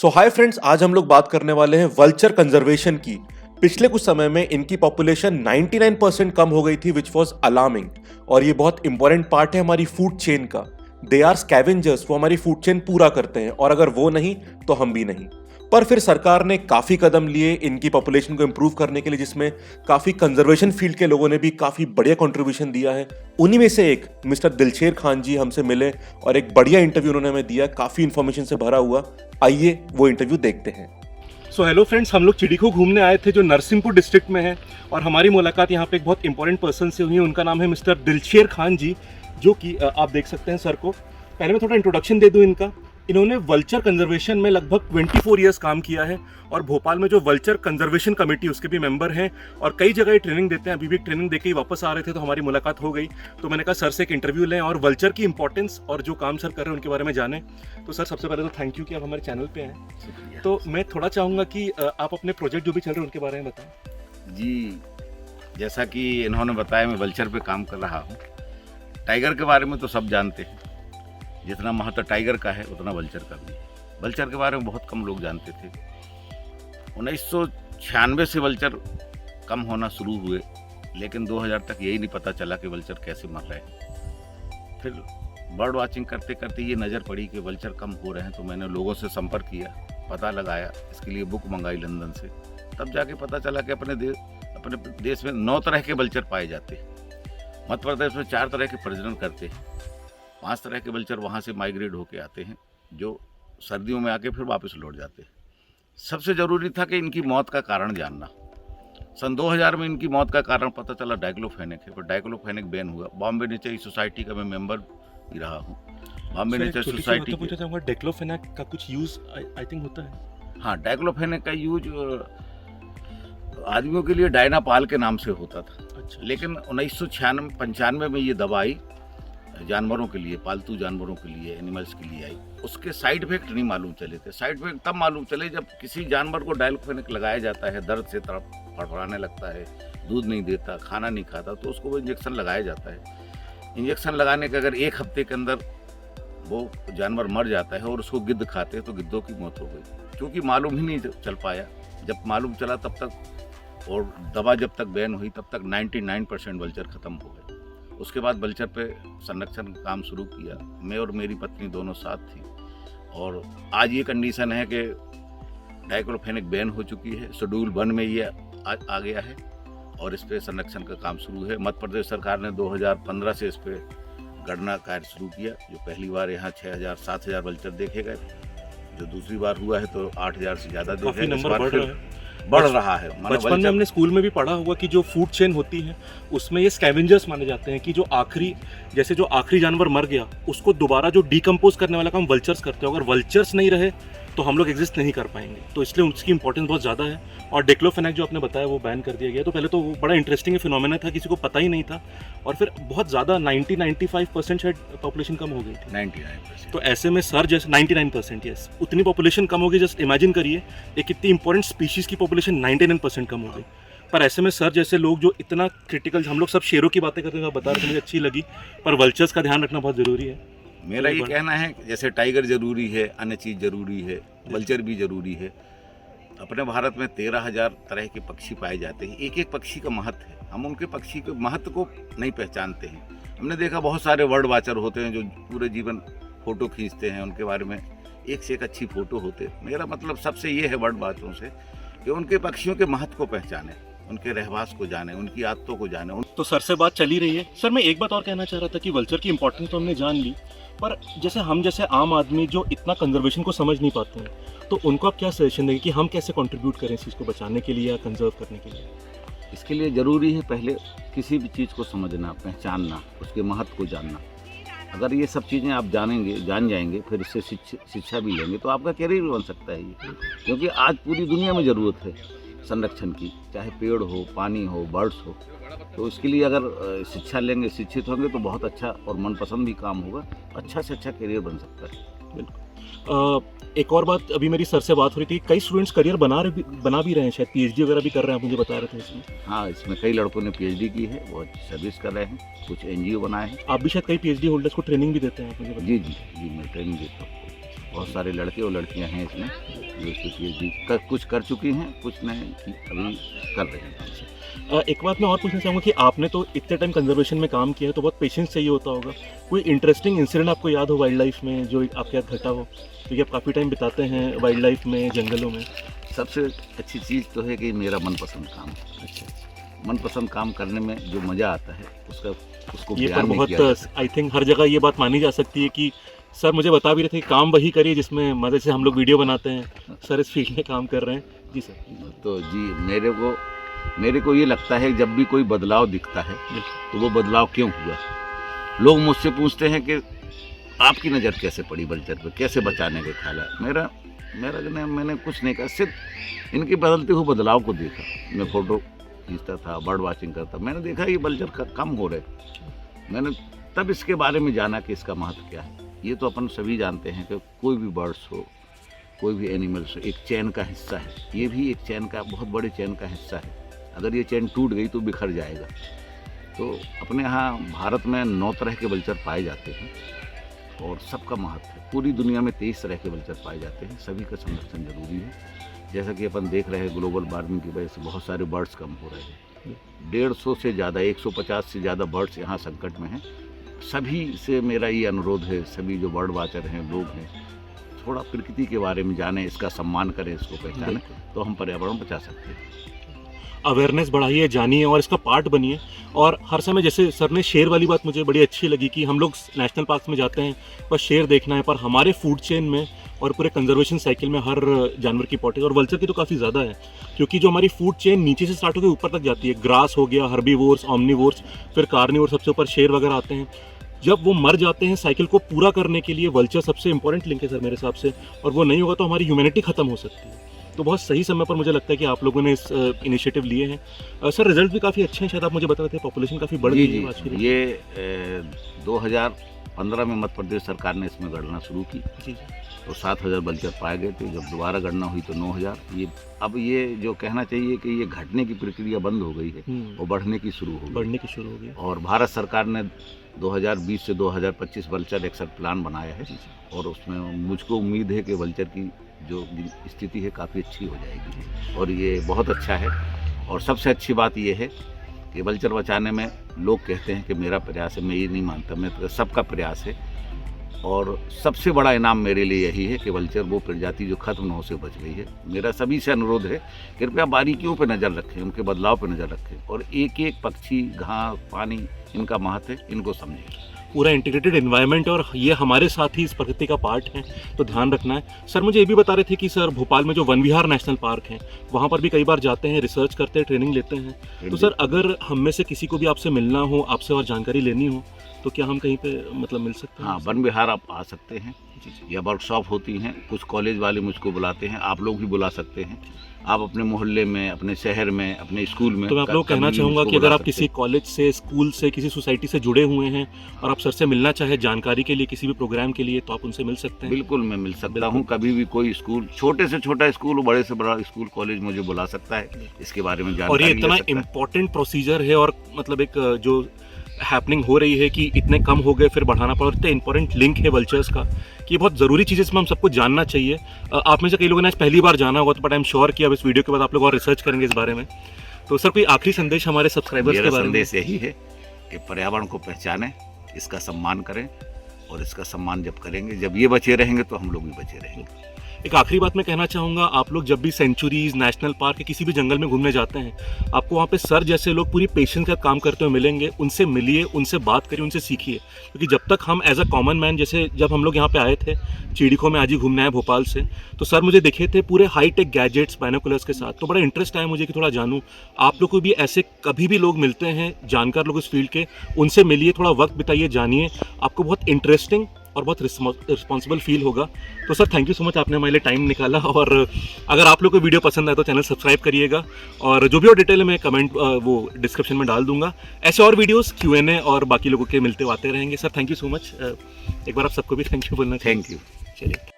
सो hi friends, आज हम लोग बात करने वाले हैं वल्चर कंजर्वेशन की। पिछले कुछ समय में इनकी पॉपुलेशन 99% कम हो गई थी, विच वॉज अलार्मिंग। और ये बहुत इंपॉर्टेंट पार्ट है हमारी फूड चेन का। दे आर स्कैवेंजर्स, वो हमारी फूड चेन पूरा करते हैं, और अगर वो नहीं तो हम भी नहीं। पर फिर सरकार ने काफी कदम लिए इनकी पॉपुलेशन को इंप्रूव करने के लिए, जिसमें काफी कंजर्वेशन फील्ड के लोगों ने भी काफी बढ़िया कंट्रीब्यूशन दिया है। उन्हीं में से एक मिस्टर दिलशेर खान जी हमसे मिले और एक बढ़िया इंटरव्यू उन्होंने हमें दिया, काफी इन्फॉर्मेशन से भरा हुआ। आइए वो इंटरव्यू देखते हैं। सो हेलो फ्रेंड्स, हम लोग चिड़ीखो घूमने आए थे जो नरसिंहपुर डिस्ट्रिक्ट में है, और हमारी मुलाकात यहाँ पे एक बहुत इंपॉर्टेंट पर्सन से हुई है। उनका नाम है मिस्टर दिलशेर खान जी, जो कि आप देख सकते हैं सर को। पहले मैं थोड़ा इंट्रोडक्शन दे दूँ इनका। इन्होंने वल्चर कंजर्वेशन में लगभग 24 ईयर्स काम किया है, और भोपाल में जो वल्चर कंजर्वेशन कमेटी उसके भी मेंबर हैं, और कई जगह ट्रेनिंग देते हैं। अभी भी ट्रेनिंग देके ही वापस आ रहे थे तो हमारी मुलाकात हो गई। तो मैंने कहा सर से एक इंटरव्यू लें और वल्चर की इंपॉर्टेंस और जो काम सर कर रहे हैं उनके बारे में जानें। तो सर, सबसे पहले तो थैंक यू कि आप हमारे चैनल पे हैं। तो मैं थोड़ा चाहूँगा कि आप अपने प्रोजेक्ट जो भी चल रहे हैं उनके बारे में बताएं। जी, जैसा कि इन्होंने बताया, मैं वल्चर पे काम कर रहा हूँ। टाइगर के बारे में तो सब जानते हैं, जितना महत्व टाइगर का है उतना वल्चर का भी। वल्चर के बारे में बहुत कम लोग जानते थे। 1996 से वल्चर कम होना शुरू हुए, लेकिन 2000 तक यही नहीं पता चला कि वल्चर कैसे मर रहे हैं। फिर बर्ड वाचिंग करते करते ये नज़र पड़ी कि वल्चर कम हो रहे हैं, तो मैंने लोगों से संपर्क किया, पता लगाया, इसके लिए बुक मंगाई लंदन से। तब जाके पता चला कि अपने देश में 9 तरह के वल्चर पाए जाते हैं। मध्य प्रदेश में 4 तरह के प्रजनन करते हैं। 5 तरह के वल्चर वहाँ से माइग्रेट होके आते हैं, जो सर्दियों में आके फिर वापस लौट जाते हैं। सबसे ज़रूरी था कि इनकी मौत का कारण जानना। सन 2000 में इनकी मौत का कारण पता चला डाइक्लोफेनेक है, पर डाइक्लोफेनेक बैन हुआ। बॉम्बे नेचर सोसाइटी का मैं मेंबर भी रहा हूँ। बॉम्बे नेचर सोसाइटी डाइक्लोफेनेक का कुछ यूज आई थिंक होता है। हाँ, डाइक्लोफेनेक का यूज आदमियों के लिए डायनापाल के नाम से होता था। अच्छा। लेकिन 1995 में ये दवा आई जानवरों के लिए, पालतू जानवरों के लिए, एनिमल्स के लिए आई। उसके साइड इफेक्ट नहीं मालूम चले थे। साइड इफेक्ट तब मालूम चले जब किसी जानवर को डाइक्लोफेनेक लगाया जाता है, दर्द से फड़फड़ाने लगता है, दूध नहीं देता, खाना नहीं खाता, तो उसको वो इंजेक्शन लगाया जाता है। इंजेक्शन लगाने के अगर 1 हफ्ते के अंदर वो जानवर मर जाता है और उसको गिद्ध खाते हैं, तो गिद्धों की मौत हो गई, क्योंकि मालूम ही नहीं चल पाया। जब मालूम चला तब तक, और दवा जब तक बैन हुई तब तक 99% वल्चर ख़त्म हो गए। उसके बाद वल्चर पे संरक्षण का काम शुरू किया। मैं और मेरी पत्नी दोनों साथ थी, और आज ये कंडीशन है कि डाइक्लोफेनेक बैन हो चुकी है। शेड्यूल 1 में ये आ गया है, और इस पे संरक्षण का काम शुरू है। मध्य प्रदेश सरकार ने 2015 से इस पे गणना कार्य शुरू किया। जो पहली बार यहाँ 6000-7000 वल्चर देखे गए, जो दूसरी बार हुआ है तो 8000 से ज़्यादा देखे गए। बढ़ रहा है। बचपन में हमने स्कूल में भी पढ़ा होगा कि जो फूड चेन होती है उसमें ये स्कैवेंजर्स माने जाते हैं, कि जो आखिरी जानवर मर गया उसको दोबारा जो डिकम्पोज करने वाला काम वल्चर्स करते हैं। अगर वल्चर्स नहीं रहे तो हम लोग एग्जिस्ट नहीं कर पाएंगे, तो इसलिए उसकी इंपॉर्टेंस बहुत ज़्यादा है। और डाइक्लोफेनेक जो आपने बताया वो बैन कर दिया गया, तो पहले तो वो बड़ा इंटरेस्टिंग फिनोमेना था, किसी को पता ही नहीं था, और फिर बहुत ज़्यादा 90-95% शायद पॉपुलेशन कम हो गई थी। 99%। तो ऐसे में सर, जैसे 99% यस, उतनी पॉपुलेशन कम हो गई। जस्ट इमेजिन करिए, एक इतनी इंपॉर्टेंट स्पीशीज़ की पॉपुलेशन 99% कम हो गई। पर ऐसे में सर जैसे लोग जो इतना क्रिटिकल, हम लोग सब शेरों की बातें करते हैं, आप बता रहे थे, मुझे अच्छी लगी, पर वल्चर्स का ध्यान रखना बहुत ज़रूरी है। मेरा ये कहना है कि जैसे टाइगर जरूरी है, अन्य चीज़ जरूरी है, वल्चर भी जरूरी है। अपने भारत में 13,000 तरह के पक्षी पाए जाते हैं। एक एक पक्षी का महत्व है, हम उनके पक्षी के महत्व को नहीं पहचानते हैं। हमने देखा बहुत सारे बर्ड वाचर होते हैं जो पूरे जीवन फ़ोटो खींचते हैं, उनके बारे में एक से एक अच्छी फ़ोटो होते। मेरा मतलब सबसे ये है बर्ड वाचरों से कि उनके पक्षियों के महत्व को पहचानें, उनके रहवास को जाने, उनकी आदतों को जाने। तो सर से बात चली रही है। सर, मैं एक बात और कहना चाह रहा था कि वल्चर की इंपॉर्टेंस तो हमने जान ली, पर जैसे हम जैसे आम आदमी जो इतना कंजर्वेशन को समझ नहीं पाते हैं, तो उनको आप क्या सजेशन देंगे कि हम कैसे कंट्रीब्यूट करें इस चीज़ को बचाने के लिए या कंजर्व करने के लिए? इसके लिए ज़रूरी है पहले किसी भी चीज़ को समझना, पहचानना, उसके महत्व को जानना। अगर ये सब चीज़ें आप जान जाएंगे, फिर इससे शिक्षा भी लेंगे, तो आपका करियर भी बन सकता है ये। क्योंकि आज पूरी दुनिया में ज़रूरत है संरक्षण की, चाहे पेड़ हो, पानी हो, बर्ड्स हो। तो इसके लिए अगर शिक्षा लेंगे, शिक्षित होंगे, तो बहुत अच्छा और मनपसंद भी काम होगा, अच्छा से अच्छा करियर बन सकता है। बिल्कुल। एक और बात, अभी मेरी सर से बात हो रही थी, कई स्टूडेंट्स करियर बना भी रहे हैं, शायद पीएचडी वगैरह भी कर रहे हैं, आप मुझे बता रहे थे इसमें। हाँ, इसमें कई लड़कों ने पीएचडी की है, वो सर्विस कर रहे हैं, कुछ एनजीओ बनाए हैं। आप भी शायद कई पीएचडी होल्डर्स को ट्रेनिंग भी देते हैं, आप मुझे बताइए। जी, मैं ट्रेनिंग देता हूँ। बहुत सारे लड़के और लड़कियां हैं इसमें जो PhD कुछ कर चुकी हैं, कुछ ने अभी कर रहे हैं। एक बात मैं और पूछना चाहूँगा कि आपने तो इतने टाइम कंजर्वेशन में काम किया है तो बहुत पेशेंस चाहिए होता होगा। कोई इंटरेस्टिंग इंसिडेंट आपको याद हो वाइल्ड लाइफ में जो आपके साथ घटा हो, क्योंकि आप काफ़ी टाइम बिताते हैं वाइल्ड लाइफ में, जंगलों में। सबसे अच्छी चीज़ तो है कि मेरा मनपसंद काम है। अच्छा, मनपसंद काम करने में जो मज़ा आता है उसको ये बयान पर नहीं किया बहुत जा आई थिंक हर जगह ये बात मानी जा सकती है कि सर मुझे बता भी रहे थे कि काम वही करिए जिसमें मज़े से हम लोग वीडियो बनाते हैं। सर इस फील्ड में काम कर रहे हैं। जी सर। तो जी मेरे को ये लगता है जब भी कोई बदलाव दिखता है तो वो बदलाव क्यों हुआ। लोग मुझसे पूछते हैं कि आपकी नज़र कैसे पड़ी वल्चर पे, कैसे बचाने के ख्याल है। मैंने कुछ नहीं कहा, सिर्फ इनके बदलते हुए बदलाव को देखा। मैं फ़ोटो खींचता था, बर्ड वाचिंग करता, मैंने देखा ये वल्चर कम हो रहे। मैंने तब इसके बारे में जाना कि इसका महत्व क्या है। ये तो अपन सभी जानते हैं कि कोई भी बर्ड्स हो, कोई भी एनिमल्स हो, एक चैन का हिस्सा है। ये भी एक चैन का, बहुत बड़े चैन का हिस्सा है। अगर ये चैन टूट गई तो बिखर जाएगा। तो अपने यहाँ भारत में 9 तरह के वल्चर पाए जाते हैं और सबका महत्व है। पूरी दुनिया में 23 तरह के वल्चर पाए जाते हैं, सभी का संरक्षण जरूरी है। जैसा कि अपन देख रहे हैं ग्लोबल वार्मिंग की वजह से बहुत सारे बर्ड्स कम हो रहे हैं। 150 से ज़्यादा, 150 से ज़्यादा बर्ड्स यहाँ संकट में हैं। सभी से मेरा ये अनुरोध है, सभी जो बर्ड वाचर हैं, लोग हैं, थोड़ा प्रकृति के बारे में जानें, इसका सम्मान करें, इसको पहचानें, तो हम पर्यावरण बचा सकते हैं। अवेयरनेस बढ़ाइए, जानिए और इसका पार्ट बनिए। और हर समय जैसे सर ने शेर वाली बात मुझे बड़ी अच्छी लगी कि हम लोग नेशनल पार्क में जाते हैं बस शेर देखना है, पर हमारे फूड चेन में और पूरे कंजर्वेशन साइकिल में हर जानवर की इंपॉर्टेंस, और वल्चर की तो काफ़ी ज़्यादा है, क्योंकि जो हमारी फूड चेन नीचे से स्टार्ट होकर ऊपर तक जाती है, ग्रास हो गया, हर्बीवोर्स, ऑमनीवोर्स, फिर कार्निवोर, सबसे ऊपर शेर वगैरह आते हैं। जब वो मर जाते हैं साइकिल को पूरा करने के लिए वल्चर सबसे इंपॉर्टेंट लिंक है सर मेरे हिसाब से, और वो नहीं होगा तो हमारी ह्यूमैनिटी खत्म हो सकती है। तो बहुत सही समय पर मुझे लगता है कि आप लोगों ने इस इनिशिएटिव लिए हैं। सर रिजल्ट भी काफ़ी अच्छे हैं, शायद आप मुझे बता रहे थे पॉपुलेशन काफ़ी बढ़ गई है आज की डेट में। ये 2015 में मध्य प्रदेश सरकार ने इसमें गणना शुरू की। जी। तो 7,000 वल्चर पाए गए थे। जब दोबारा गणना हुई तो 9,000। ये जो कहना चाहिए कि ये घटने की प्रक्रिया बंद हो गई है और बढ़ने की शुरू हो गई। और भारत सरकार ने 2020 से 2025 वल्चर एक्शन प्लान बनाया है और उसमें मुझको उम्मीद है कि वल्चर की जो स्थिति है काफ़ी अच्छी हो जाएगी और ये बहुत अच्छा है। और सबसे अच्छी बात ये है कि वल्चर बचाने में लोग कहते हैं कि मेरा प्रयास है, मैं ये नहीं मानता, मैं तो सबका प्रयास है। और सबसे बड़ा इनाम मेरे लिए यही है कि वल्चर वो प्रजाति जो खत्म होने से बच गई है। मेरा सभी से अनुरोध है कृपया बारीकियों पर नज़र रखें, उनके बदलाव पर नज़र रखें और एक एक पक्षी, घास, पानी, इनका महत्व है, इनको समझें। पूरा इंटीग्रेटेड एनवायरनमेंट और ये हमारे साथ ही इस प्रकृति का पार्ट है, तो ध्यान रखना है। सर मुझे ये भी बता रहे थे कि सर भोपाल में जो वन विहार नेशनल पार्क है वहाँ पर भी कई बार जाते हैं, रिसर्च करते हैं, ट्रेनिंग लेते हैं। तो सर अगर हम में से किसी को भी आपसे मिलना हो, आपसे और जानकारी लेनी हो, तो क्या हम कहीं पे मतलब मिल सकते हैं? हाँ, वन विहार आप आ सकते हैं या वर्कशॉप होती हैं, कुछ कॉलेज वाले मुझको बुलाते हैं, आप लोग भी बुला सकते हैं। आप अपने मोहल्ले में, अपने शहर में, अपने स्कूल में। तो मैं आप लोग कहना चाहूँगा कि अगर आप किसी कॉलेज से, स्कूल से, किसी सोसाइटी से जुड़े हुए हैं और आप सर से मिलना चाहे जानकारी के लिए, किसी भी प्रोग्राम के लिए, तो आप उनसे मिल सकते हैं। बिल्कुल मैं मिल सकता हूँ। कभी भी कोई स्कूल, छोटे से छोटा स्कूल, बड़े से बड़ा स्कूल, कॉलेज मुझे बुला सकता है, इसके बारे में जानकारी। और ये इतना इम्पोर्टेंट प्रोसीजर है और मतलब एक जो हैपनिंग हो रही है कि इतने कम हो गए फिर बढ़ाना पड़ा, इतना इंपॉर्टेंट लिंक है वल्चर्स का कि ये बहुत ज़रूरी चीज़ है, इसमें हम सबको जानना चाहिए। आप में से कई लोगों ने आज पहली बार जाना होगा, तो बट आई एम श्योर कि अब इस वीडियो के बाद आप लोग और रिसर्च करेंगे इस बारे में। तो सर कोई आखिरी संदेश हमारे सब्सक्राइबर्स के बारे में? संदेश यही है कि पर्यावरण को पहचानें, इसका सम्मान करें और इसका सम्मान जब करेंगे, जब ये बचे रहेंगे तो हम लोग भी बचे रहेंगे। एक आखिरी बात मैं कहना चाहूँगा, आप लोग जब भी सेंचुरीज, नेशनल पार्क या किसी भी जंगल में घूमने जाते हैं, आपको वहाँ पे सर जैसे लोग पूरी पेशेंस का काम करते हुए मिलेंगे। उनसे मिलिए, उनसे बात करिए, उनसे सीखिए, क्योंकि जब तक हम एज अ कॉमन मैन, जैसे जब हम लोग यहाँ पे आए थे चिड़िखो में, आज ही घूमने आए भोपाल से, तो सर मुझे दिखे थे पूरे हाईटेक गैजेट्स, बाइनोकुलर्स के साथ। तो बड़ा इंटरेस्ट आया मुझे कि थोड़ा जानूँ। आप लोग को भी ऐसे कभी भी लोग मिलते हैं जानकार लोग इस फील्ड के, उनसे मिलिए, थोड़ा वक्त बिताइए, जानिए, आपको बहुत इंटरेस्टिंग और बहुत रिस्पॉन्सिबल फील होगा। तो sir thank you so much, आपने हमारे लिए टाइम निकाला। और अगर आप लोग को वीडियो पसंद आए तो चैनल सब्सक्राइब करिएगा और जो भी और डिटेल में कमेंट वो डिस्क्रिप्शन में डाल दूंगा। ऐसे और वीडियोस, Q&A और बाकी लोगों के मिलते आते रहेंगे। Sir thank you so much. एक बार आप सबको भी थैंक यू बोलना। Thank you. चलिए।